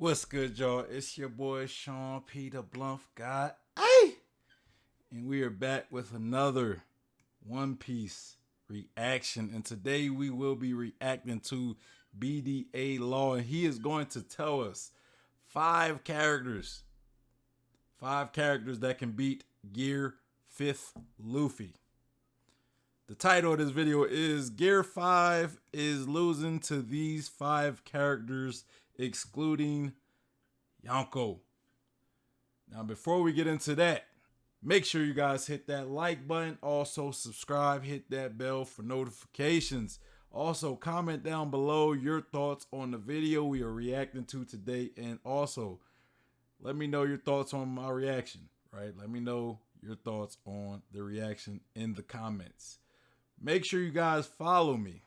What's good, y'all? It's your boy Sean P. the Blunt Guy. Hey! And we are back with another One Piece reaction. And today we will be reacting to bdalaw. And he is going to tell us five characters that can beat Gear 5th Luffy. The title of this video is Gear 5 is losing to these five characters, excluding YONKO. Now, before we get into that, make sure you guys hit that like button. Also, subscribe, hit that bell for notifications. Also, comment down below your thoughts on the video we are reacting to today. And also, let me know your thoughts on my reaction, right? Let me know your thoughts on the reaction in the comments. Make sure you guys follow me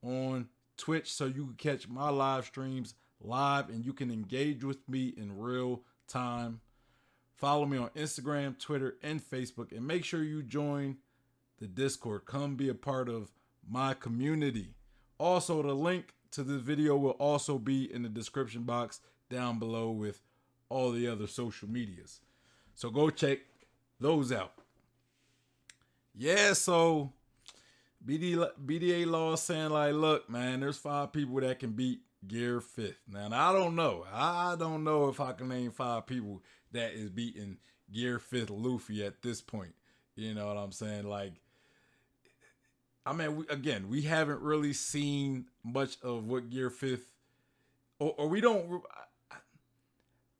on Twitch so you can catch my live streams live and you can engage with me in real time. Follow me on Instagram, Twitter, and Facebook, and make sure you join the Discord. Come be a part of my community. Also, the link to this video will also be in the description box down below with all the other social medias. So go check those out. Yeah, so bdalaw saying like, look, man, there's five people that can beat Gear 5th. Now, I don't know. I don't know if I can name five people that is beating Gear 5th Luffy at this point. You know what I'm saying? Like, I mean, we haven't really seen much of what Gear 5th, or we don't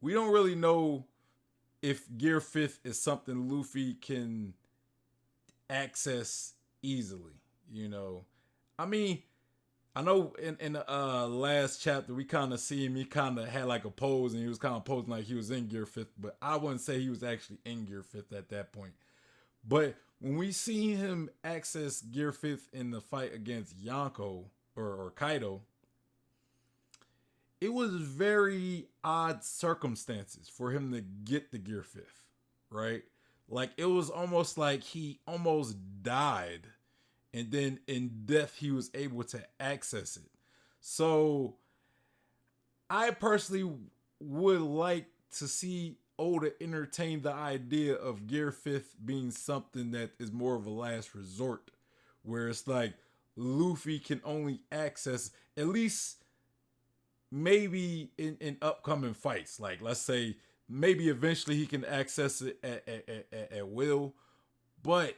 really know if Gear 5th is something Luffy can access easily. You know, I mean, I know in the last chapter we kind of see him. He kind of had like a pose, and he was kind of posing like he was in Gear 5th, but I wouldn't say he was actually in Gear 5th at that point. But when we see him access Gear 5th in the fight against YONKO or Kaido, it was very odd circumstances for him to get the Gear 5th, right? Like, it was almost like he almost died, and then in death he was able to access it. So I personally would like to see Oda entertain the idea of Gear 5th being something that is more of a last resort, where it's like Luffy can only access, at least maybe in upcoming fights. Like, let's say maybe eventually he can access it at will, but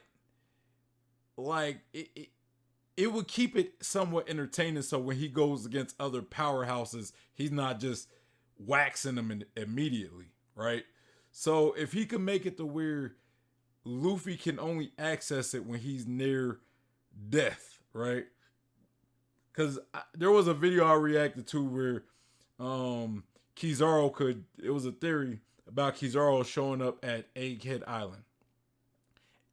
like it would keep it somewhat entertaining, so when he goes against other powerhouses, he's not just waxing them immediately, right? So if he can make it to where Luffy can only access it when he's near death, right? Because there was a video I reacted to where Kizaru could, it was a theory about Kizaru showing up at Egghead Island.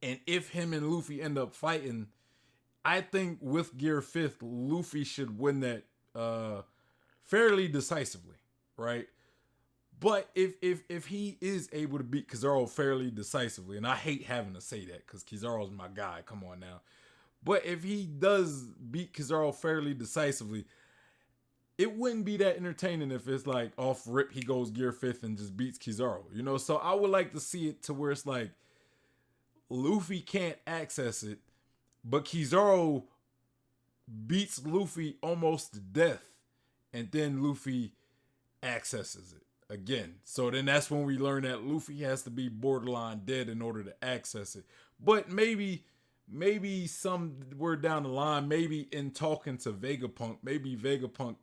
And if him and Luffy end up fighting, I think with Gear 5th, Luffy should win that fairly decisively, right? But if he is able to beat Kizaru fairly decisively, and I hate having to say that because Kizaru's my guy, come on now. But if he does beat Kizaru fairly decisively, it wouldn't be that entertaining if it's like off rip he goes Gear 5th and just beats Kizaru, you know? So I would like to see it to where it's like Luffy can't access it, but Kizaru beats Luffy almost to death, and then Luffy accesses it again. So then that's when we learn that Luffy has to be borderline dead in order to access it. But maybe somewhere down the line, maybe in talking to Vegapunk, maybe Vegapunk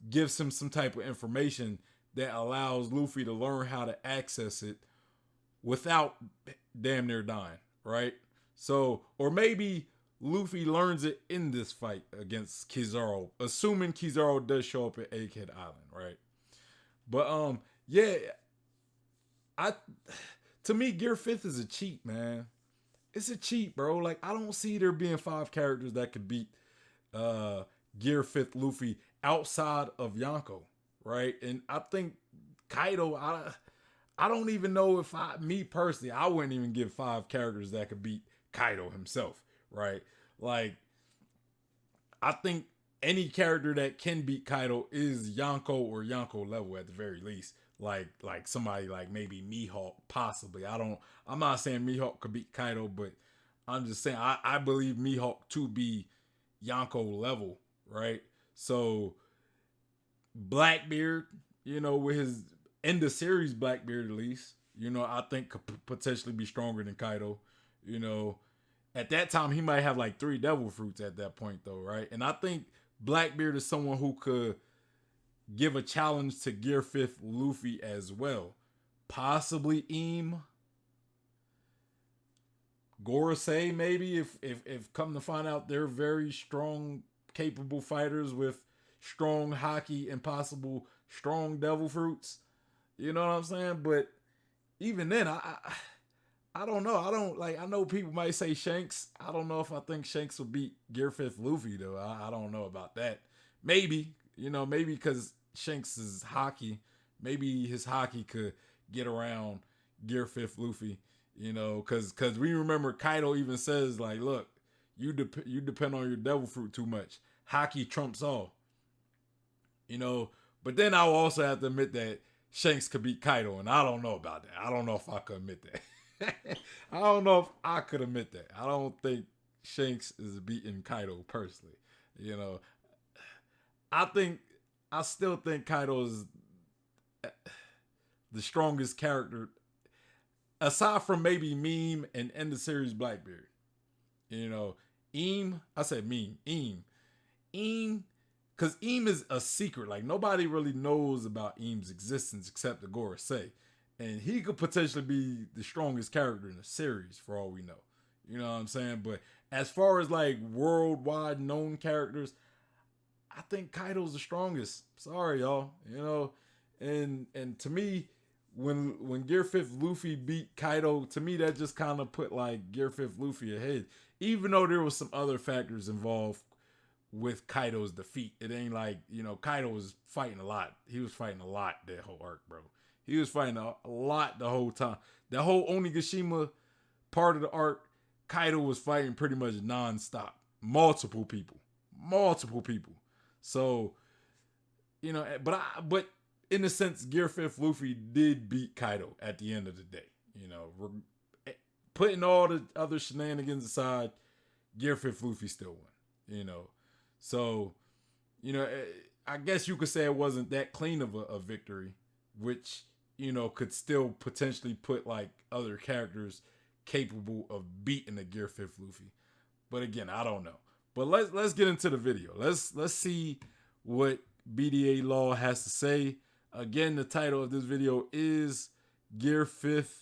gives him some type of information that allows Luffy to learn how to access it without damn near dying, right? So, or maybe Luffy learns it in this fight against Kizaru, assuming Kizaru does show up at Egghead Island, right? But yeah, to me, Gear 5th is a cheat, man. It's a cheat, bro. Like, I don't see there being five characters that could beat Gear 5th Luffy outside of YONKO, right? And I think Kaido, I don't even know if me personally, I wouldn't even give five characters that could beat Kaido himself, right? Like, I think any character that can beat Kaido is Yonko or Yonko level at the very least. Like somebody like maybe Mihawk, possibly. I'm not saying Mihawk could beat Kaido, but I'm just saying I believe Mihawk to be Yonko level, right? So Blackbeard, with his end of series Blackbeard at least, I think could potentially be stronger than Kaido. At that time he might have like 3 devil fruits at that point though, right? And I think Blackbeard is someone who could give a challenge to Gear 5th Luffy as well. Possibly Gorosei maybe, if come to find out they're very strong, capable fighters with strong haki and possible strong devil fruits. You know what I'm saying? But even then, I don't know. I know people might say Shanks. I don't know if I think Shanks will beat Gear 5th Luffy though. I don't know about that. Maybe, maybe because Shanks is haki. Maybe his haki could get around Gear 5th Luffy. Because we remember Kaido even says like, look, you depend on your devil fruit too much. Haki trumps all. But then I will also have to admit that Shanks could beat Kaido, and I don't know about that. I don't know if I could admit that. I don't know if I could admit that. I don't think Shanks is beating Kaido personally. I still think Kaido is the strongest character, aside from maybe Meme and end of series Blackbeard. I said Meme. Because Eam is a secret. Like, nobody really knows about Eam's existence except the Gorosei. And he could potentially be the strongest character in the series for all we know. You know what I'm saying? But as far as like worldwide known characters, I think Kaido's the strongest. Sorry, y'all. And to me, when Gear 5th Luffy beat Kaido, to me that just kind of put like Gear 5th Luffy ahead. Even though there was some other factors involved with Kaido's defeat. It ain't like, Kaido was fighting a lot. He was fighting a lot that whole arc, bro. He was fighting a lot the whole time. That whole Onigashima part of the arc, Kaido was fighting pretty much nonstop. Multiple people. So, but in a sense, Gear 5th Luffy did beat Kaido at the end of the day. Putting all the other shenanigans aside, Gear 5th Luffy still won. So, I guess you could say it wasn't that clean of a victory, which, could still potentially put like other characters capable of beating the Gear 5th Luffy. But again, I don't know. But let's get into the video. Let's see what bdalaw has to say. Again, the title of this video is Gear 5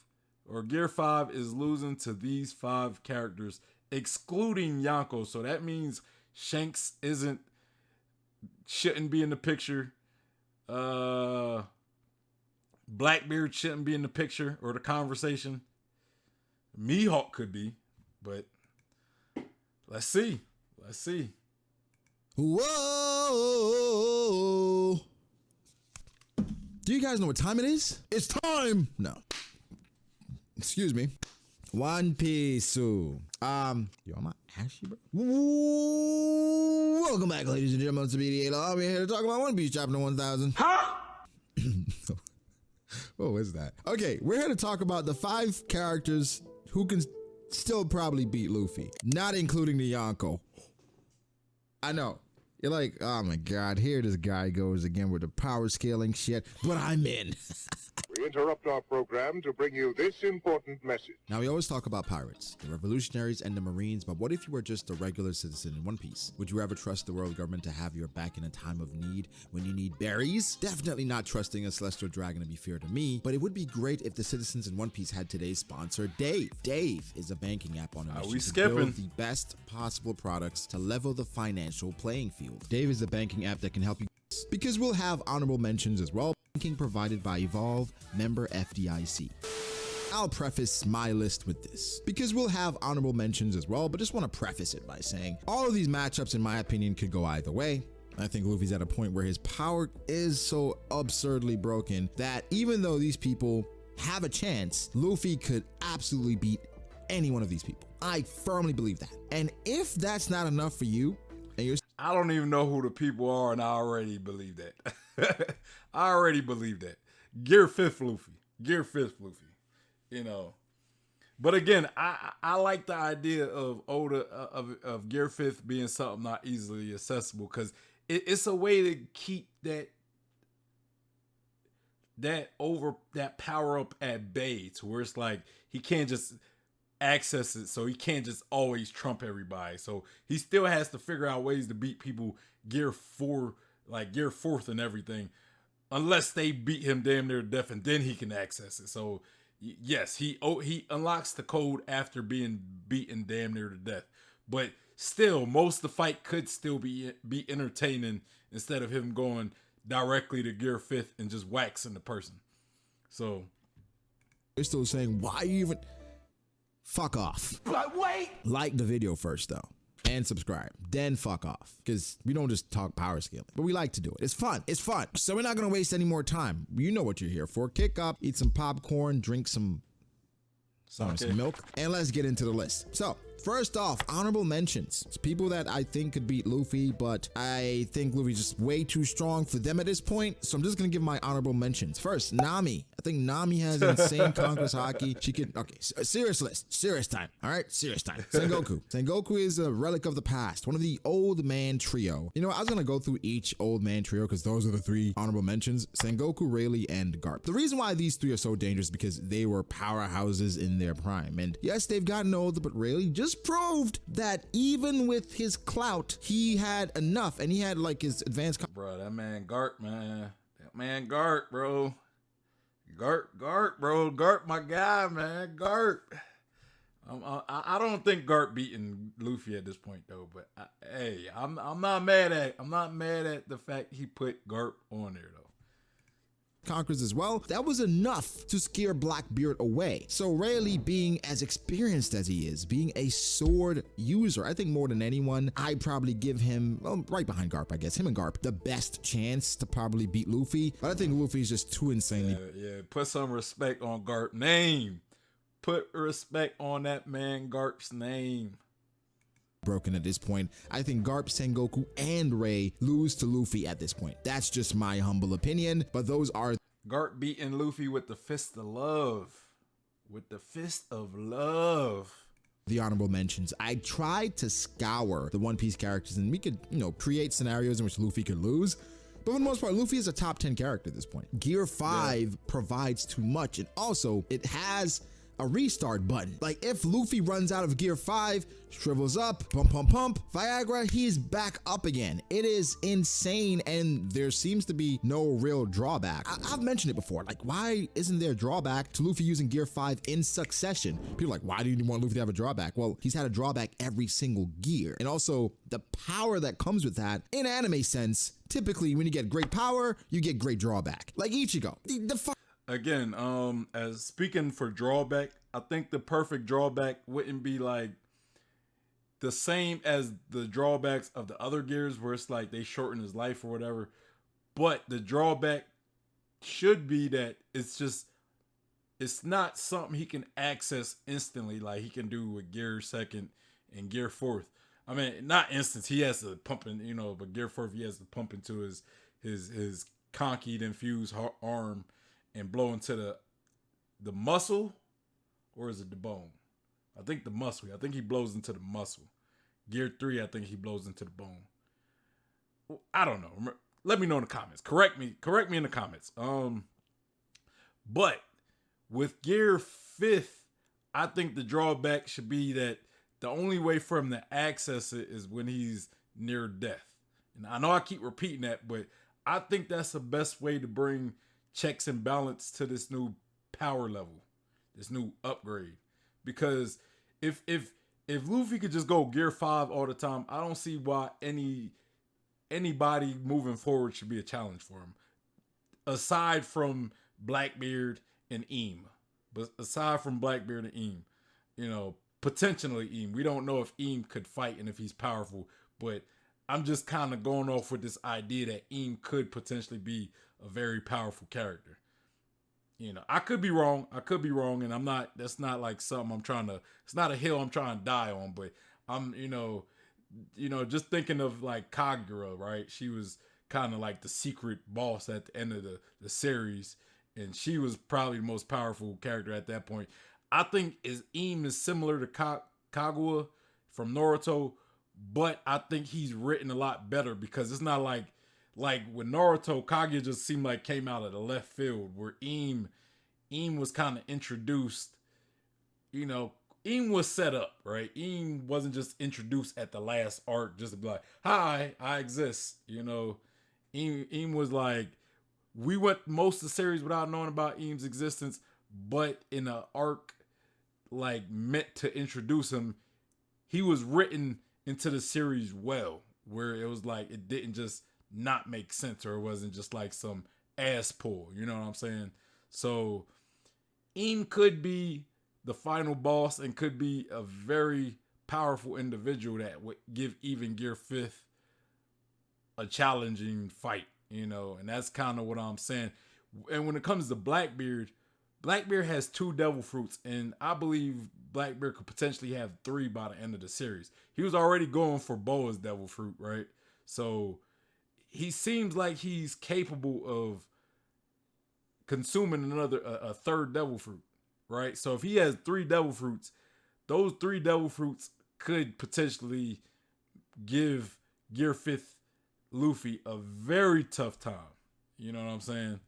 is losing to these 5 characters, excluding Yonko. So that means Shanks shouldn't be in the picture. Blackbeard shouldn't be in the picture or the conversation. Mihawk could be, but let's see. Whoa! Do you guys know what time it is? It's time! No. Excuse me. One Piece. Yo, I'm not ashy, bro. Welcome back, ladies and gentlemen, to bdalaw. We're here to talk about One Piece chapter 1000. Huh? What was that? Okay, we're here to talk about the 5 characters who can still probably beat Luffy, not including the Yonko. I know. You're like, oh my god, here this guy goes again with the power scaling shit, but I'm in. We interrupt our program to bring you this important message. Now, we always talk about pirates, the revolutionaries, and the marines, but what if you were just a regular citizen in One Piece? Would you ever trust the world government to have your back in a time of need when you need berries? Definitely not trusting a celestial dragon to be fair to me, but it would be great if the citizens in One Piece had today's sponsor, Dave. Dave is a banking app on a mission to build the best possible products to level the financial playing field. Dave is a banking app that can help you, because we'll have honorable mentions as well. Banking provided by Evolve, member FDIC. I'll preface my list with this, because we'll have honorable mentions as well, but just want to preface it by saying all of these matchups, in my opinion, could go either way. I think Luffy's at a point where his power is so absurdly broken that even though these people have a chance, Luffy could absolutely beat any one of these people. I firmly believe that. And if that's not enough for you, and you're I don't even know who the people are, and I already believe that. I already believe that. Gear 5th Luffy. Gear 5th Luffy. You know. But again, I like the idea of Oda of Gear 5th being something not easily accessible, because it's a way to keep that power up at bay, to where it's like he can't just access it, so he can't just always trump everybody. So he still has to figure out ways to beat people Gear 4, like Gear 4th and everything, unless they beat him damn near to death, and then he can access it. So yes, he unlocks the code after being beaten damn near to death. But still, most of the fight could still be entertaining instead of him going directly to Gear 5th and just waxing the person. So They're still saying, why you even... Fuck off. But wait! Like the video first, though, and subscribe. Then fuck off, because we don't just talk power scaling, but we like to do it. It's fun. It's fun. So we're not going to waste any more time. You know what you're here for. Kick up, eat some popcorn, drink some milk, and let's get into the list. So first off, honorable mentions. It's people that I think could beat Luffy, but I think Luffy's just way too strong for them at this point. So I'm just going to give my honorable mentions. First, Nami. I think Nami has insane conquest hockey. She could, okay, serious list. Serious time. All right, serious time. Sengoku. Sengoku is a relic of the past. One of the old man trio. You know, I was going to go through each old man trio because those are the 3 honorable mentions. Sengoku, Rayleigh, and Garp. The reason why these 3 are so dangerous is because they were powerhouses in their prime. And yes, they've gotten older, but Rayleigh just proved that even with his clout, he had enough, and he had like his advanced... Bro, that man Garp, man. That man Garp, bro. Garp, bro. Garp, my guy, man. Garp. I don't think Garp beating Luffy at this point though. But hey, I'm not mad at the fact he put Garp on there though. Conquers as well. That was enough to scare Blackbeard away. So Rayleigh, being as experienced as he is, being a sword user, I think more than anyone, I'd probably give him, well, right behind Garp, I guess, him and Garp, the best chance to probably beat Luffy. But I think Luffy's just too insanely... Yeah, put some respect on Garp's name. Put respect on that man Garp's name. Broken at this point. I think Garp, Sengoku, and Ray lose to Luffy at this point. That's just my humble opinion, but those are... Garp beating Luffy with the fist of love. With the fist of love. The honorable mentions. I tried to scour the One Piece characters, and we could, you know, create scenarios in which Luffy could lose. But for the most part, Luffy is a top 10 character at this point. Gear 5 provides too much, and also it has a restart button. Like if Luffy runs out of Gear 5, shrivels up, pump, Viagra, he's back up again. It is insane, and there seems to be no real drawback. I've mentioned it before, like why isn't there a drawback to Luffy using Gear 5 in succession? People are like, why do you want Luffy to have a drawback? Well, he's had a drawback every single gear. And also the power that comes with that, in anime sense, typically when you get great power, you get great drawback. Like Ichigo. Again, as speaking for drawback, I think the perfect drawback wouldn't be like the same as the drawbacks of the other gears where it's like they shorten his life or whatever. But the drawback should be that it's not something he can access instantly like he can do with Gear 2nd and Gear 4th. I mean, not instant. He has to pump in, you know, but Gear 4th, he has to pump into his conkied infused arm and blow into the muscle, or is it the bone? I think the muscle. I think he blows into the muscle. Gear 3, I think he blows into the bone. I don't know. Let me know in the comments. Correct me in the comments. But with Gear 5th, I think the drawback should be that the only way for him to access it is when he's near death. And I know I keep repeating that, but I think that's the best way to bring checks and balance to this new power level, this new upgrade. Because if Luffy could just go Gear 5 all the time, I don't see why anybody moving forward should be a challenge for him, aside from Blackbeard and Eam. But aside from Blackbeard and Eam, you know, potentially Eam. We don't know if Eam could fight and if he's powerful, but I'm just kind of going off with this idea that Eam could potentially be a very powerful character. You know, I could be wrong, and that's not like something it's not a hill I'm trying to die on, but I'm, you know, just thinking of like Kagura, right? She was kind of like the secret boss at the end of the series, and she was probably the most powerful character at that point. I think Im is similar to Kaguya from Naruto, but I think he's written a lot better because it's not like with Naruto, Kaguya just seemed like came out of the left field, where Im was kind of introduced. Im was set up, right? Im wasn't just introduced at the last arc just to be like, "Hi, I exist." Im was like, we went most of the series without knowing about Im's existence, but in an arc like meant to introduce him, he was written into the series well, where it was like it didn't just not make sense, or it wasn't just like some ass pull. You know what I'm saying? So Im could be the final boss and could be a very powerful individual that would give even Gear 5th a challenging fight, and that's kind of what I'm saying. And when it comes to Blackbeard has 2 devil fruits, and I believe Blackbeard could potentially have 3 by the end of the series. He was already going for Boa's devil fruit, right? So he seems like he's capable of consuming a third devil fruit, right? So if he has 3 devil fruits, those 3 devil fruits could potentially give Gear 5th Luffy a very tough time. You know what I'm saying?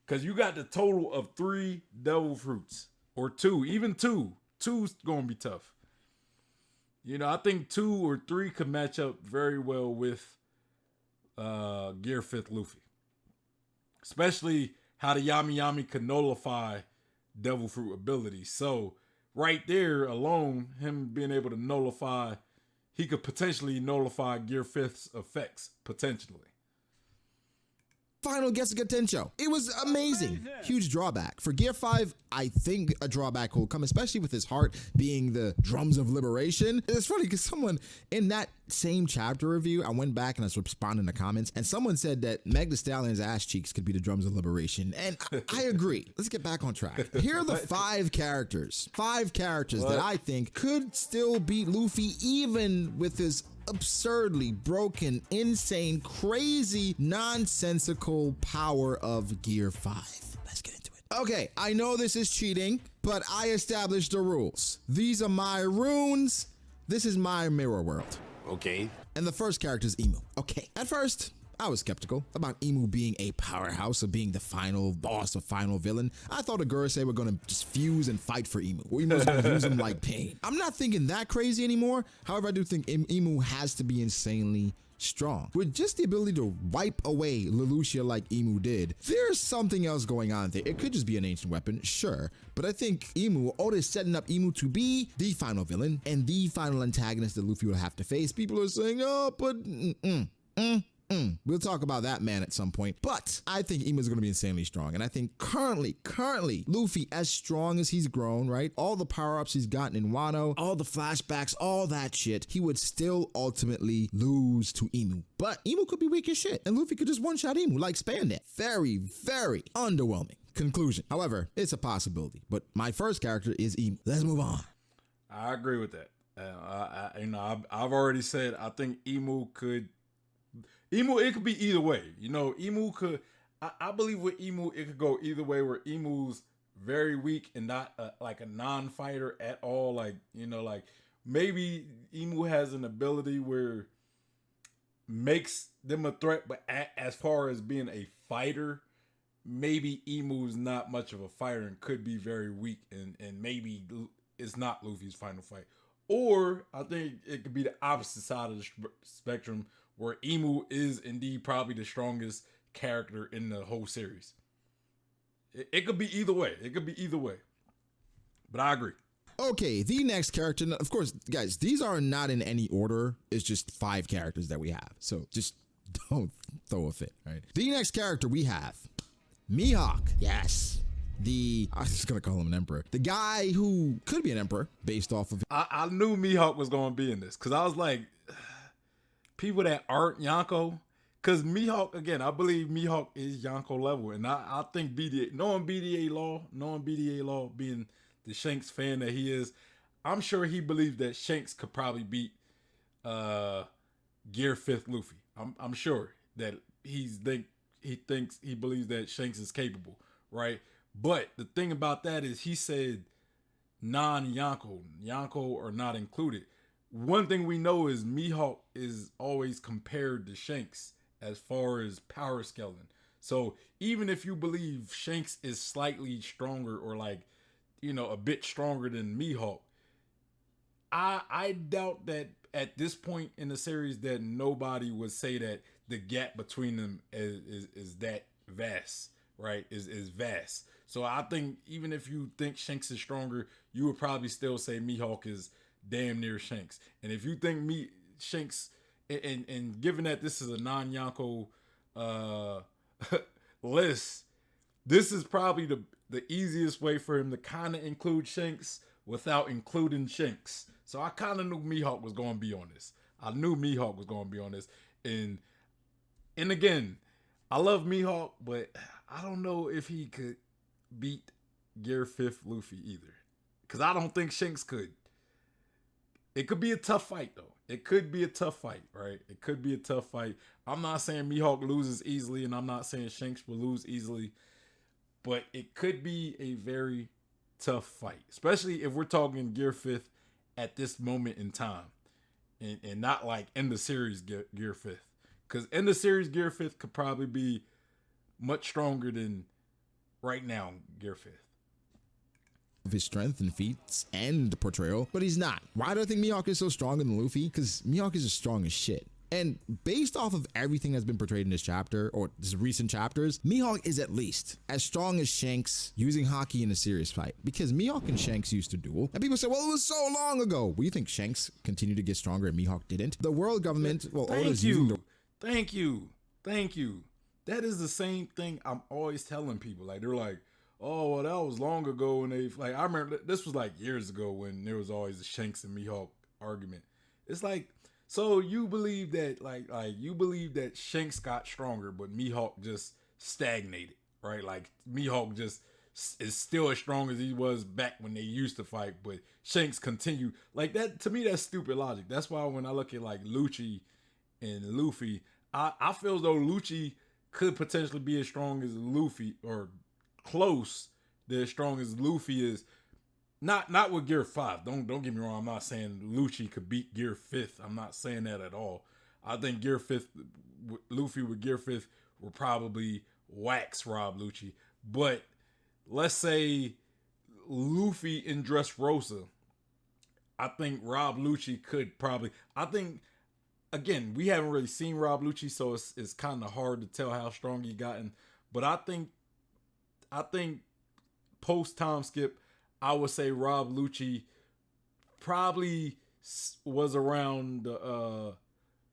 Because you got the total of 3 devil fruits, or 2, even 2. 2's gonna be tough. I think 2 or 3 could match up very well with Gear 5th Luffy, especially how the Yami Yami can nullify devil fruit abilities. So right there alone, him being able to nullify, he could potentially nullify Gear 5th's effects, potentially. Final Getsuga Tensho. It was amazing. Huge drawback. For Gear 5, I think a drawback will come, especially with his heart being the drums of liberation. It's funny because someone in that same chapter review, I went back and I was responding in the comments, and someone said that Meg Thee Stallion's ass cheeks could be the drums of liberation. And I agree. Let's get back on track. Here are the 5 characters. 5 characters that I think could still beat Luffy even with his absurdly broken, insane, crazy, nonsensical power of Gear 5. Let's get into it. Okay, I know this is cheating, but I established the rules. These are my runes. This is my mirror world. Okay. And the first character is Imu. Okay, at first, I was skeptical about Imu being a powerhouse or being the final boss or final villain. I thought Agurase were gonna just fuse and fight for Imu. Or Imu was gonna use him like pain. I'm not thinking that crazy anymore. However, I do think Imu has to be insanely strong. With just the ability to wipe away Lelouch like Imu did, there's something else going on there. It could just be an ancient weapon, sure. But I think Oda is setting up Imu to be the final villain and the final antagonist that Luffy will have to face. People are saying, oh, but we'll talk about that man at some point. But I think Imu is going to be insanely strong. And I think currently, Luffy, as strong as he's grown, right? All the power-ups he's gotten in Wano, all the flashbacks, all that shit, he would still ultimately lose to Imu. But Imu could be weak as shit, and Luffy could just one-shot Imu, like Spandan. Very, very underwhelming conclusion. However, it's a possibility. But my first character is Imu. Let's move on. I agree with that. I've already said I think Imu, it could be either way. Imu could, I believe with Imu, it could go either way, where Imu's very weak and not like a non-fighter at all. Like maybe Imu has an ability where makes them a threat, but as far as being a fighter, maybe Imu's not much of a fighter and could be very weak, and maybe it's not Luffy's final fight. Or I think it could be the opposite side of the spectrum, where Imu is indeed probably the strongest character in the whole series. It could be either way. But I agree. Okay, the next character, of course, guys, these are not in any order. It's just 5 characters that we have. So just don't throw a fit, right? The next character we have, Mihawk. Yes. I'm just going to call him an emperor. The guy who could be an emperor based off of... I knew Mihawk was going to be in this, because I was like... people that aren't Yonko, because Mihawk, again, I believe Mihawk is Yonko level, and I think knowing BDA Law being the Shanks fan that he is, I'm sure he believes that Shanks could probably beat uh Gear 5th Luffy. I'm sure that he believes that Shanks is capable, right? But the thing about that is he said Yonko are not included. One thing we know is Mihawk is always compared to Shanks as far as power scaling. So even if you believe Shanks is slightly stronger or like, a bit stronger than Mihawk, I doubt that at this point in the series that nobody would say that the gap between them is that vast, right? Is vast. So I think even if you think Shanks is stronger, you would probably still say Mihawk is damn near Shanks. And if you think Shanks, and given that this is a non-Yonko uh, list, this is probably the easiest way for him to kind of include Shanks without including Shanks. So I kind of knew Mihawk was going to be on this. I knew Mihawk was going to be on this. And again, I love Mihawk, but I don't know if he could beat Gear 5th Luffy either. Because I don't think Shanks could. It could be a tough fight, though. It could be a tough fight, right? It could be a tough fight. I'm not saying Mihawk loses easily, and I'm not saying Shanks will lose easily. But it could be a very tough fight. Especially if we're talking Gear 5th at this moment in time. And not like in the series Gear 5th. Because in the series Gear 5th could probably be much stronger than right now Gear 5th. Of his strength and feats and portrayal, but he's not. Why do I think Mihawk is so stronger than Luffy? Because Mihawk is as strong as shit. And based off of everything that's been portrayed in this chapter, or this recent chapters, Mihawk is at least as strong as Shanks using Haki in a serious fight. Because Mihawk and Shanks used to duel, and people say, well, it was so long ago. Well, you think Shanks continued to get stronger and Mihawk didn't? The world government, well, Oda's using the... Thank you. That is the same thing I'm always telling people. Like, they're like, oh, well, that was long ago. And they, like, I remember this was like years ago when there was always the Shanks and Mihawk argument. It's like, so you believe that, like you believe that Shanks got stronger, but Mihawk just stagnated, right? Like, Mihawk just is still as strong as he was back when they used to fight, but Shanks continued. Like, that, to me, that's stupid logic. That's why when I look at, like, Lucci and Luffy, I feel as though Lucci could potentially be as strong as Luffy, or close to as strong as Luffy is. Not with Gear 5. Don't get me wrong. I'm not saying Lucci could beat Gear 5th. I'm not saying that at all. I think Gear 5th, Luffy with Gear 5th will probably wax Rob Lucci. But let's say Luffy in Dressrosa, I think Rob Lucci could probably, I think, again, we haven't really seen Rob Lucci, so it's kind of hard to tell how strong he gotten. But I think post time skip, I would say Rob Lucci probably was around the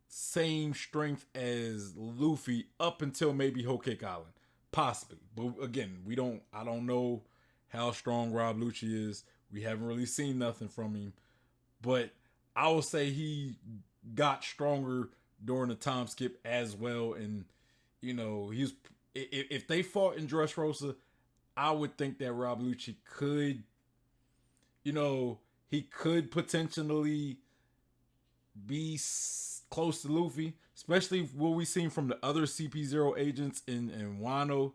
same strength as Luffy up until maybe Whole Cake Island, possibly. But again, I don't know how strong Rob Lucci is. We haven't really seen nothing from him, but I would say he got stronger during the time skip as well. And he's, if they fought in Dressrosa, I would think that Rob Lucci could, he could potentially be close to Luffy, especially what we seen from the other CP0 agents in Wano.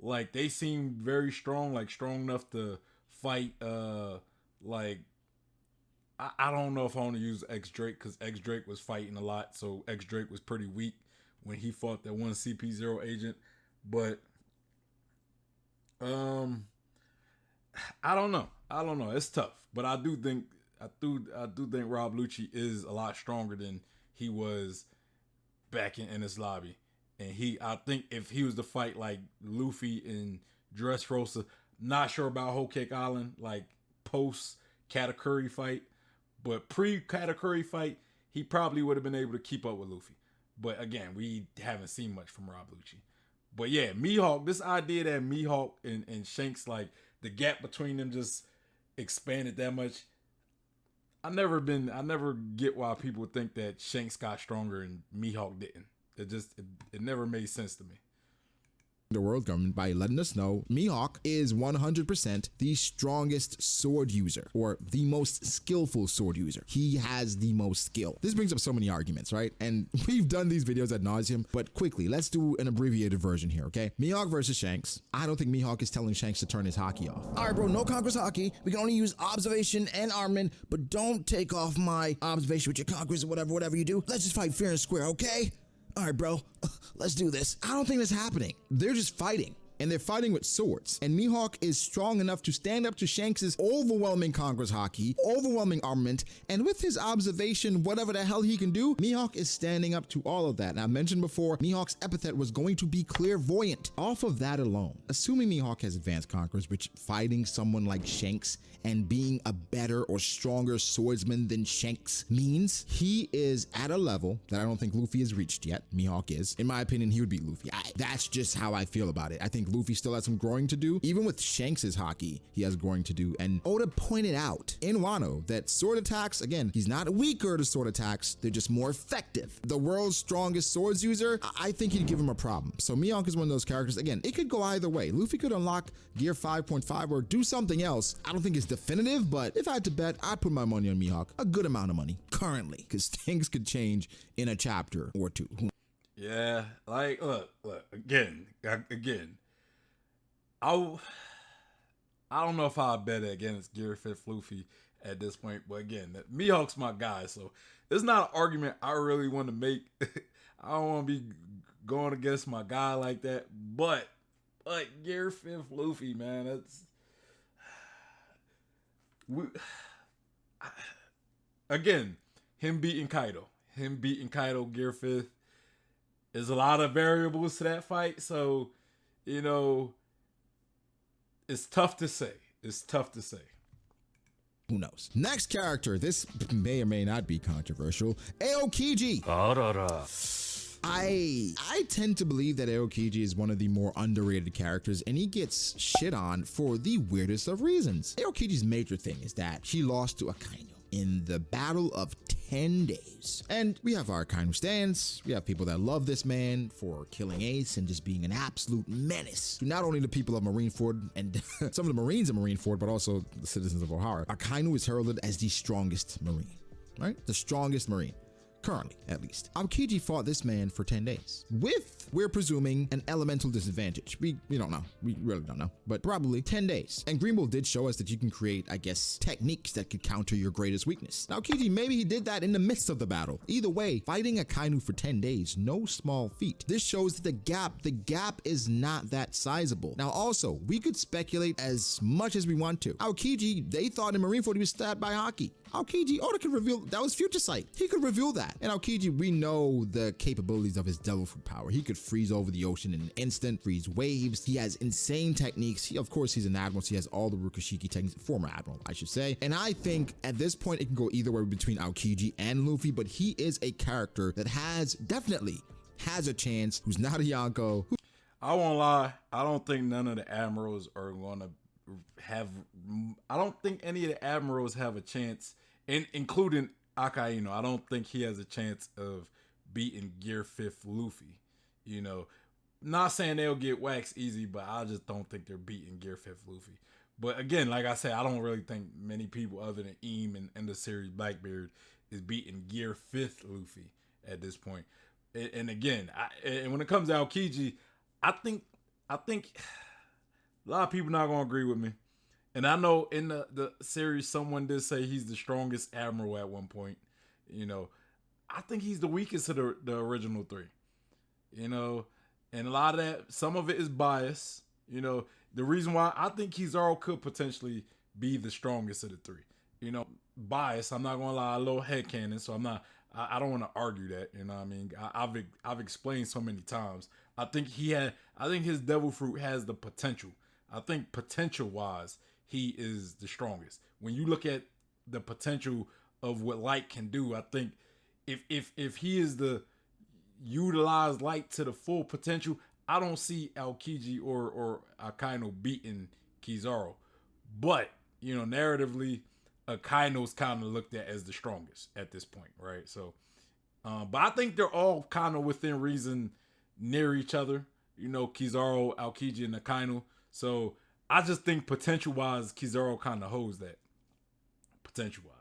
Like, they seem very strong, like strong enough to fight. Like, I don't know if I want to use X Drake, because X Drake was fighting a lot, so X Drake was pretty weak when he fought that one CP0 agent. But I don't know. It's tough, but I do think Rob Lucci is a lot stronger than he was back in Enies Lobby. And I think if he was to fight like Luffy in Dressrosa, not sure about Whole Cake Island, like post Katakuri fight, but pre Katakuri fight, he probably would have been able to keep up with Luffy. But again, we haven't seen much from Rob Lucci. But yeah, Mihawk, this idea that Mihawk and Shanks, like the gap between them just expanded that much. I never get why people think that Shanks got stronger and Mihawk didn't. It never made sense to me. the world government by letting us know Mihawk is 100% the strongest sword user, or the most skillful sword user. He has the most skill. This brings up so many arguments, right? And we've done these videos ad nauseum, but quickly, let's do an abbreviated version here, okay? Mihawk versus Shanks. I don't think Mihawk is telling Shanks to turn his haki off. All right, bro, no conquerors haki. We can only use observation and armament, but don't take off my observation with your conquerors or whatever you do. Let's just fight fair and square, okay? All right, bro, let's do this. I don't think that's happening. They're just fighting. And they're fighting with swords. And Mihawk is strong enough to stand up to Shanks's overwhelming conquerors haki, overwhelming armament, and with his observation, whatever the hell he can do, Mihawk is standing up to all of that. Now, I mentioned before, Mihawk's epithet was going to be clairvoyant. Off of that alone, assuming Mihawk has advanced conquerors, which fighting someone like Shanks and being a better or stronger swordsman than Shanks means, he is at a level that I don't think Luffy has reached yet. Mihawk is. In my opinion, he would beat Luffy. That's just how I feel about it. I think Luffy still has some growing to do. Even with Shanks's haki, he has growing to do. And Oda pointed out in Wano that sword attacks, again, he's not weaker to sword attacks, they're just more effective. The world's strongest swords user, I think he'd give him a problem. So Mihawk is one of those characters, again, it could go either way. Luffy could unlock gear 5.5 or do something else. I don't think it's definitive, but if I had to bet, I'd put my money on Mihawk. A good amount of money currently, because things could change in a chapter or two. Yeah, like, look, again. I don't know if I'll bet against Gear 5th Luffy at this point, but again, Mihawk's my guy, so it's not an argument I really want to make. I don't want to be going against my guy like that, but Gear 5th Luffy, man, that's again, him beating Kaido, Gear 5th. There's a lot of variables to that fight, so you know. It's tough to say. Who knows? Next character. This may or may not be controversial. Aokiji. I tend to believe that Aokiji is one of the more underrated characters, and he gets shit on for the weirdest of reasons. Aokiji's major thing is that she lost to Akainu in the battle of 10 days. And we have our Akainu stands. We have people that love this man for killing Ace and just being an absolute menace to not only the people of Marineford and some of the Marines of Marineford, but also the citizens of Ohara. Akainu is heralded as the strongest Marine, right? The strongest Marine. Currently, at least. Aokiji fought this man for 10 days with, we're presuming, an elemental disadvantage. We don't know. We really don't know, but probably 10 days. And Greenbull did show us that you can create, I guess, techniques that could counter your greatest weakness. Now, Aokiji, maybe he did that in the midst of the battle. Either way, fighting Akainu for 10 days, no small feat. This shows that the gap is not that sizable. Now, also, we could speculate as much as we want to. Aokiji, they thought in Marineford he was stabbed by Haki. Aokiji, Oda could reveal, that was Future Sight. He could reveal that. And Aokiji, we know the capabilities of his devil fruit power. He could freeze over the ocean in an instant, freeze waves. He has insane techniques. Of course, he's an admiral, so he has all the Rukushiki techniques, former admiral, I should say. And I think at this point, it can go either way between Aokiji and Luffy, but he is a character that definitely has a chance, who's not a Yonko. I won't lie. I don't think none of the admirals are going to I don't think any of the admirals have a chance, including Akainu. I don't think he has a chance of beating Gear 5th Luffy. You know, not saying they'll get waxed easy, but I just don't think they're beating Gear 5th Luffy. But again, like I said, I don't really think many people other than Eam and the series Blackbeard is beating Gear 5th Luffy at this point. And again, and when it comes to Aokiji, I think a lot of people not gonna agree with me. And I know in the series, someone did say he's the strongest admiral at one point. You know, I think he's the weakest of the original three. You know, and a lot of that, some of it is bias. You know, the reason why I think Kizaru could potentially be the strongest of the three. You know, bias. I'm not gonna lie, a little headcanon. So I don't want to argue that. You know what I mean? I've explained so many times. I think his devil fruit has the potential. I think potential-wise, he is the strongest. When you look at the potential of what light can do, I think if he is the utilized light to the full potential, I don't see Aokiji or Akainu beating Kizaru. But, you know, narratively, Akainu's kind of looked at as the strongest at this point, right? So, but I think they're all kind of within reason near each other. Kizaru, Aokiji, and Akainu. So I just think potential-wise, Kizaru kind of holds that. Potential-wise.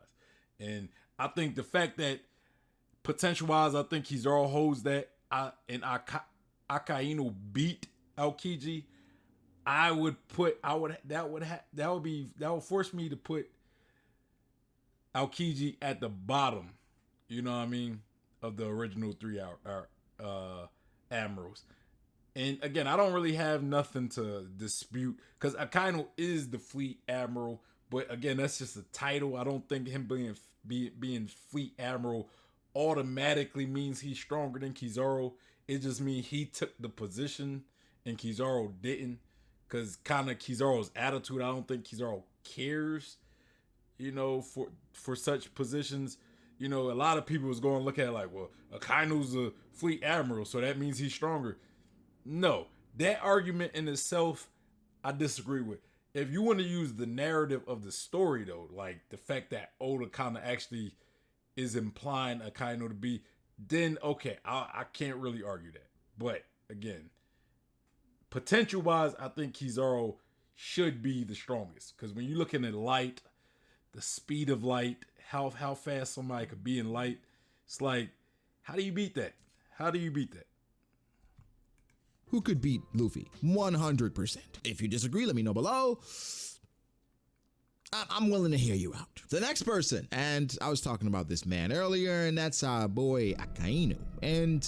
And I think the fact that potential-wise, I think Kizaru holds that, Akainu beat Aokiji, that would force me to put Aokiji at the bottom, you know what I mean, of the original three admirals. And again, I don't really have nothing to dispute because Akainu is the fleet admiral, but again, that's just a title. I don't think him being fleet admiral automatically means he's stronger than Kizaru. It just means he took the position and Kizaru didn't, because kind of Kizaru's attitude, I don't think Kizaru cares, for such positions. A lot of people was going to look at it like, well, Akainu's a fleet admiral, so that means he's stronger. No, that argument in itself, I disagree with. If you want to use the narrative of the story, though, like the fact that Oda kind of actually is implying Akainu to be, then okay, I can't really argue that. But again, potential-wise, I think Kizaru should be the strongest. Because when you're looking at light, the speed of light, how fast somebody could be in light, it's like, how do you beat that? Who could beat Luffy? 100%. If you disagree, let me know below. I'm willing to hear you out. The next person, and I was talking about this man earlier, and that's our boy Akainu. And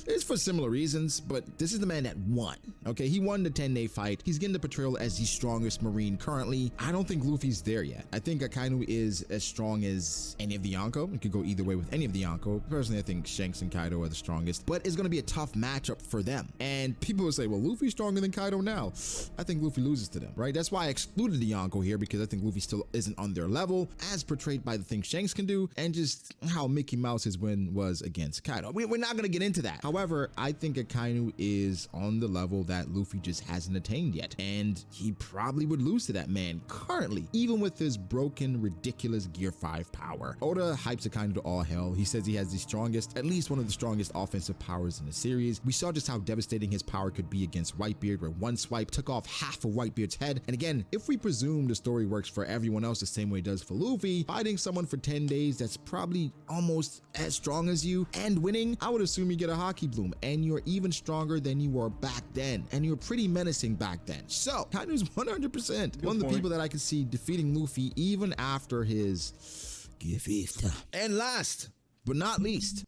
it's for similar reasons, but this is the man that won. Okay, he won the 10-day fight. He's getting the portrayal as the strongest Marine currently. I don't think Luffy's there yet. I think Akainu is as strong as any of the Yonko. It could go either way with any of the Yonko. Personally, I think Shanks and Kaido are the strongest, but it's going to be a tough matchup for them. And people will say, well, Luffy's stronger than Kaido now. I think Luffy loses to them, right? That's why I excluded the Yonko here, because I think Luffy still isn't on their level as portrayed by the things Shanks can do and just how Mickey Mouse's win was against Kaido. We're not going to get into that. However, I think Akainu is on the level that Luffy just hasn't attained yet, and he probably would lose to that man currently, even with his broken, ridiculous Gear 5 power. Oda hypes Akainu to all hell. He says he has the strongest, at least one of the strongest offensive powers in the series. We saw just how devastating his power could be against Whitebeard, where one swipe took off half of Whitebeard's head. And again, if we presume the story works for everyone else the same way it does for Luffy, fighting someone for 10 days that's probably almost as strong as you and winning, I would assume you get a Haki Bloom, and you're even stronger than you were back then, and you're pretty menacing back then. So Kainu's 100% one of the people that I can see defeating Luffy even after his Gear 5. And last but not least,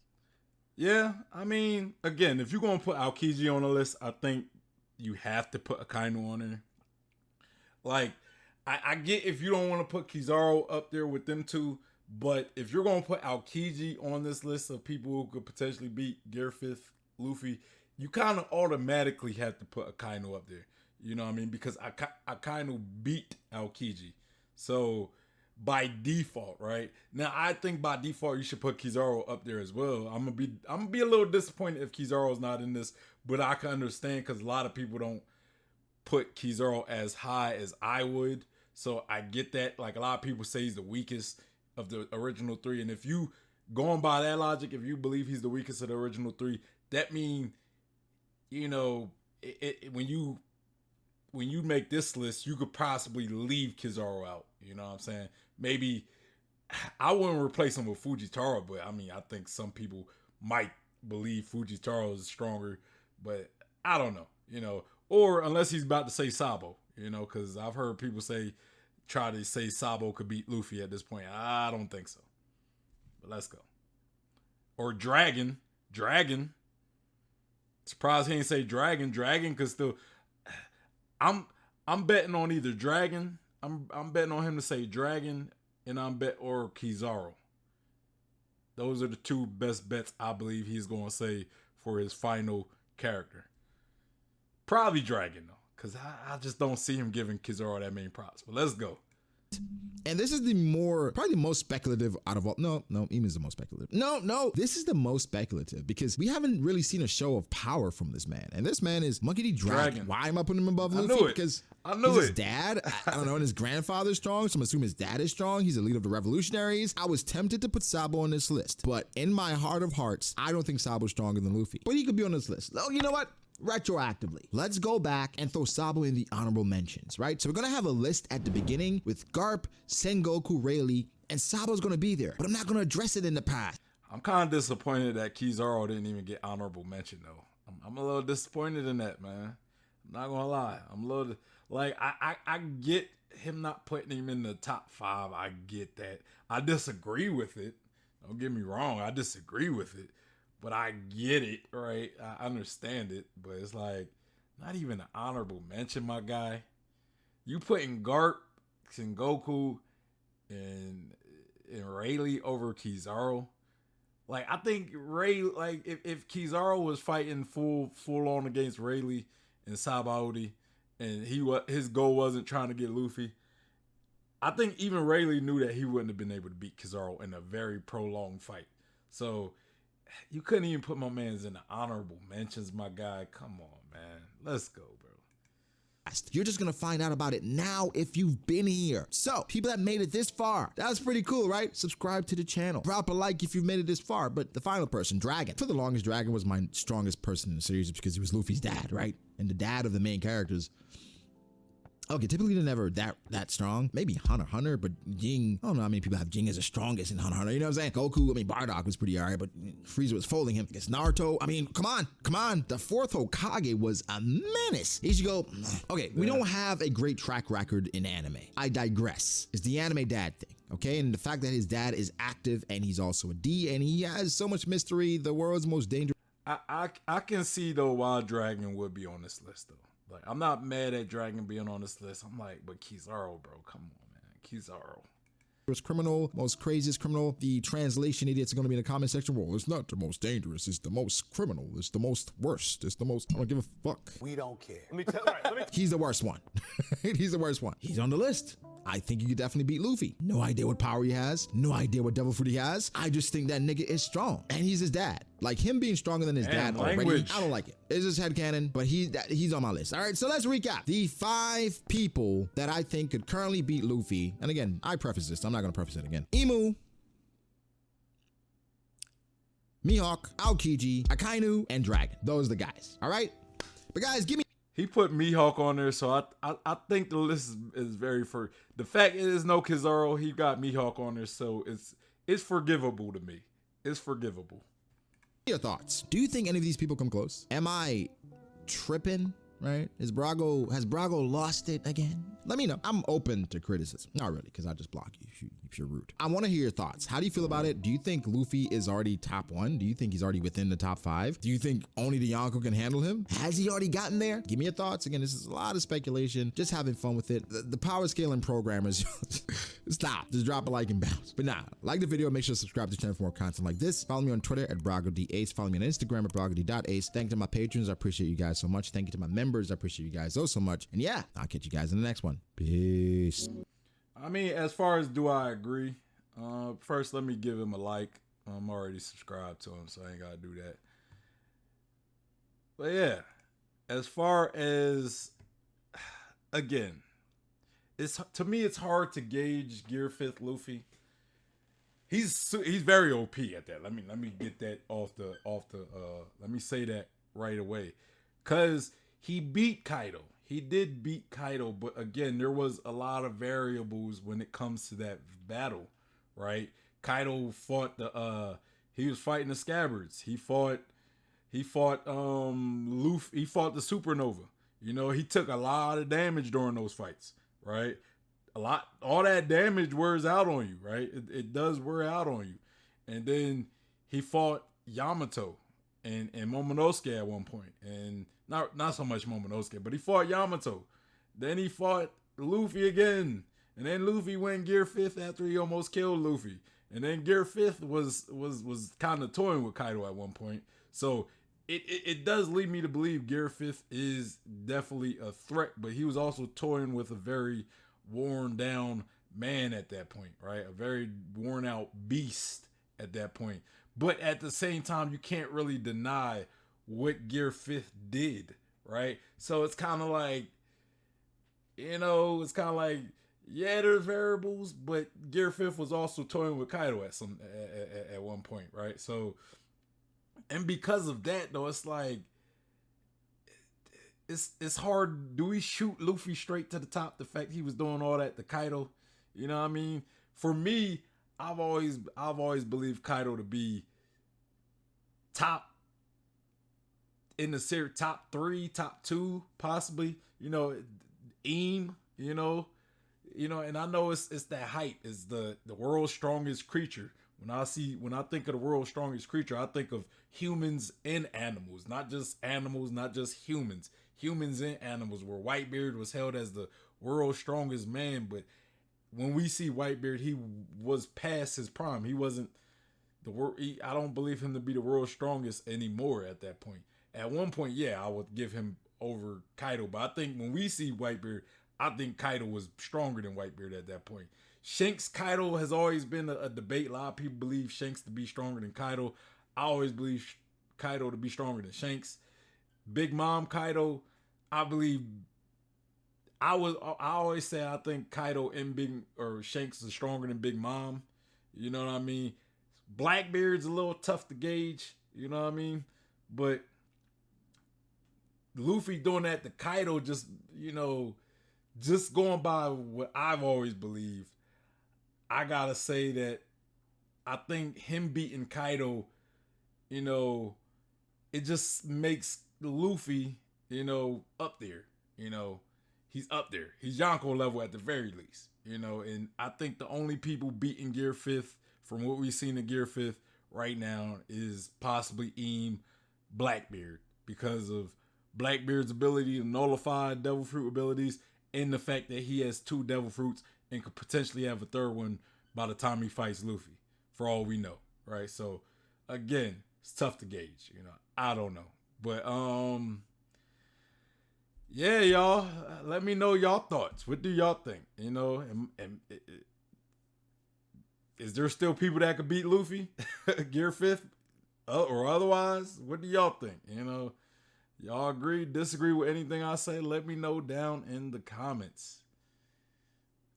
yeah, I mean, again, if you're gonna put Aokiji on the list, I think you have to put Akainu on there. Like, I get if you don't want to put Kizaru up there with them two, but if you're going to put Aokiji on this list of people who could potentially beat Gear 5 Luffy, you kind of automatically have to put Akainu up there. You know what I mean? Because Akainu beat Aokiji. So by default, right? Now I think by default you should put Kizaru up there as well. I'm gonna be a little disappointed if Kizaru's not in this, but I can understand because a lot of people don't put Kizaru as high as I would. So I get that. Like, a lot of people say he's the weakest of the original three. And if you, going by that logic, if you believe he's the weakest of the original three, that means, when you make this list, you could possibly leave Kizaru out. You know what I'm saying? Maybe I wouldn't replace him with Fujitaro, but I mean, I think some people might believe Fujitaro is stronger, but I don't know, or unless he's about to say Sabo. Because I've heard people try to say Sabo could beat Luffy at this point. I don't think so. But let's go. Or Dragon. Surprised he didn't say Dragon. Dragon could still. I'm betting on either Dragon. I'm betting on him to say Dragon, and or Kizaru. Those are the two best bets I believe he's going to say for his final character. Probably Dragon though. Because I just don't see him giving Kizaru that many props. But let's go. And this is probably the most speculative out of all. No, Emin's the most speculative. No, this is the most speculative because we haven't really seen a show of power from this man. And this man is Monkey D. Dragon. Why am I putting him above Luffy? Because I knew he's his dad. I don't know. And his grandfather's strong. So I'm assuming his dad is strong. He's the leader of the revolutionaries. I was tempted to put Sabo on this list. But in my heart of hearts, I don't think Sabo's stronger than Luffy. But he could be on this list. Oh, you know what? retroactively. Let's go back and throw Sabo in the honorable mentions, right? So we're gonna have a list at the beginning with Garp, Sengoku, Rayleigh, and Sabo's gonna be there, but I'm not gonna address it in the past. I'm kind of disappointed that Kizaru didn't even get honorable mention though. I'm a little disappointed in that, man. I'm not gonna lie. I'm a little like I get him not putting him in the top 5. I get that. I disagree with it. Don't get me wrong. I disagree with it, but I get it, right? I understand it, but it's like not even an honorable mention, my guy. You putting Garp, Sengoku, and Rayleigh over Kizaru. Like, I think like if Kizaru was fighting full on against Rayleigh and Sabaody, and his goal wasn't trying to get Luffy, I think even Rayleigh knew that he wouldn't have been able to beat Kizaru in a very prolonged fight. So you couldn't even put my man's in the honorable mentions, my guy. Come on, man. Let's go, bro. You're just gonna find out about it now if you've been here. So, people that made it this far, that was pretty cool, right? Subscribe to the channel. Drop a like if you've made it this far. But the final person, Dragon. For the longest, Dragon was my strongest person in the series because he was Luffy's dad, right? And the dad of the main characters. Okay, typically they're never that strong. Maybe Hunter x Hunter, but Jing, I don't know how many people have Jing as the strongest in Hunter x Hunter. You know what I'm saying? Goku, I mean, Bardock was pretty alright, but Frieza was folding him. I guess Naruto, I mean, come on. The 4th Hokage was a menace. Ichigo, okay, we don't have a great track record in anime. I digress. It's the anime dad thing. Okay, and the fact that his dad is active and he's also a D and he has so much mystery, the world's most dangerous. I can see though why Dragon would be on this list though. Like, I'm not mad at Dragon being on this list. I'm like, but Kizaru, bro, come on, man. Kizaru. Criminal, most craziest criminal. The translation idiots are going to be in the comment section. Well, it's not the most dangerous. It's the most criminal. It's the most worst. It's the most, I don't give a fuck. We don't care. He's the worst one. He's the worst one. He's on the list. I think you could definitely beat Luffy. No idea what power he has. No idea what devil fruit he has. I just think that nigga is strong. And he's his dad. Like, him being stronger than his dad already, I don't like it. It's just headcanon, but he's on my list. All right, so let's recap. The 5 people that I think could currently beat Luffy. And again, I preface this. I'm not going to preface it again. Imu, Mihawk, Aokiji, Akainu, and Dragon. Those are the guys. All right? But guys, give me. He put Mihawk on there, so I think the list is very for the fact it is no Kizaru. He got Mihawk on there, so it's forgivable to me. It's forgivable. Your thoughts? Do you think any of these people come close? Am I tripping? Right? Has Brago lost it again? Let me know. I'm open to criticism. Not really, because I just block you if you're rude. I want to hear your thoughts. How do you feel about it? Do you think Luffy is already top 1? Do you think he's already within the top 5? Do you think only the Yonko can handle him? Has he already gotten there? Give me your thoughts. Again, this is a lot of speculation. Just having fun with it. The power scaling programmers, stop. Just drop a like and bounce. But nah, like the video. Make sure to subscribe to the channel for more content like this. Follow me on Twitter at BragoDAce. Follow me on Instagram at BragoD.Ace. Thank you to my patrons. I appreciate you guys so much. Thank you to my members. I appreciate you guys so much. And yeah, I'll catch you guys in the next one. Peace. I mean, as far as do I agree? First, let me give him a like. I'm already subscribed to him, so I ain't got to do that. But yeah, as far as, again, to me, it's hard to gauge Gear 5th Luffy. He's very OP at that. Let me get that off the let me say that right away. Cause he beat Kaido. He did beat Kaido, but again, there was a lot of variables when it comes to that battle, right? Kaido fought he was fighting the Scabbards. He fought Luffy, he fought the Supernova. You know, he took a lot of damage during those fights, right? All that damage wears out on you, right? It does wear out on you. And then he fought Yamato and Momonosuke at one point, and not so much Momonosuke, but he fought Yamato. Then he fought Luffy again, and then Luffy went Gear 5th after he almost killed Luffy. And then Gear 5th was kind of toying with Kaido at one point. So it does lead me to believe Gear 5th is definitely a threat, but he was also toying with a very worn down man at that point, right? A very worn out beast at that point. But at the same time, you can't really deny what Gear 5th did, right? So it's kind of like, yeah, there's variables, but Gear 5th was also toying with Kaido at one point, right? So, and because of that, though, it's like, it's hard. Do we shoot Luffy straight to the top? The fact he was doing all that to Kaido, you know what I mean? For me, I've always believed Kaido to be top in the series, top 3, top 2, possibly. You know, Eam. And I know it's that hype. It's the world's strongest creature. When I think of the world's strongest creature, I think of humans and animals, not just humans. Humans and animals, where Whitebeard was held as the world's strongest man, but when we see Whitebeard, he was past his prime. He wasn't I don't believe him to be the world's strongest anymore at that point. At one point, yeah, I would give him over Kaido, but I think when we see Whitebeard, I think Kaido was stronger than Whitebeard at that point. Shanks Kaido has always been a debate. A lot of people believe Shanks to be stronger than Kaido. I always believe Kaido to be stronger than Shanks. Big Mom Kaido, I believe. I always say I think Kaido and Shanks is stronger than Big Mom. You know what I mean? Blackbeard's a little tough to gauge. You know what I mean? But Luffy doing that to Kaido, just going by what I've always believed, I gotta say that I think him beating Kaido, it just makes Luffy, up there. He's up there. He's Yonko level at the very least. And I think the only people beating Gear 5th from what we've seen in Gear 5th right now is possibly Eam, Blackbeard, because of Blackbeard's ability to nullify Devil Fruit abilities and the fact that he has 2 Devil Fruits and could potentially have a 3rd one by the time he fights Luffy, for all we know, right? So, again, it's tough to gauge, I don't know. But, yeah, y'all, let me know y'all thoughts. What do y'all think? Is there still people that could beat Luffy? Gear 5th? Or otherwise? What do y'all think? Y'all agree, disagree with anything I say? Let me know down in the comments.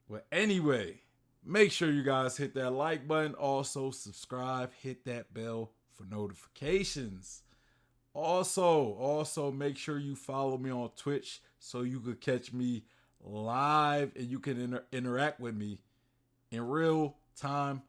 But anyway, make sure you guys hit that like button. Also, subscribe. Hit that bell for notifications. Also, make sure you follow me on Twitch so you could catch me live and you can interact with me in real time.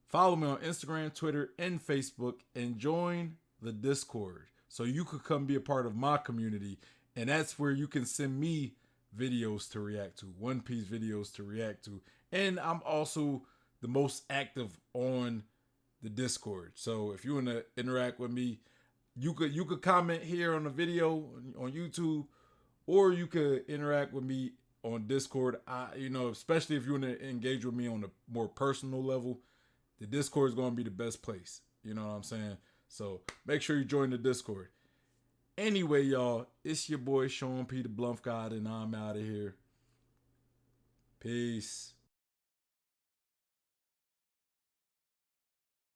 Follow me on Instagram, Twitter, and Facebook, and join the Discord so you could come be a part of my community. And that's where you can send me videos to react to, One Piece videos to react to. And I'm also the most active on the Discord. So if you want to interact with me, you could comment here on the video on YouTube, or you could interact with me on Discord. Especially if you want to engage with me on a more personal level, the Discord is going to be the best place. You know what I'm saying? So make sure you join the Discord. Anyway, y'all, it's your boy Sean P. the Bluff God, and I'm out of here. Peace.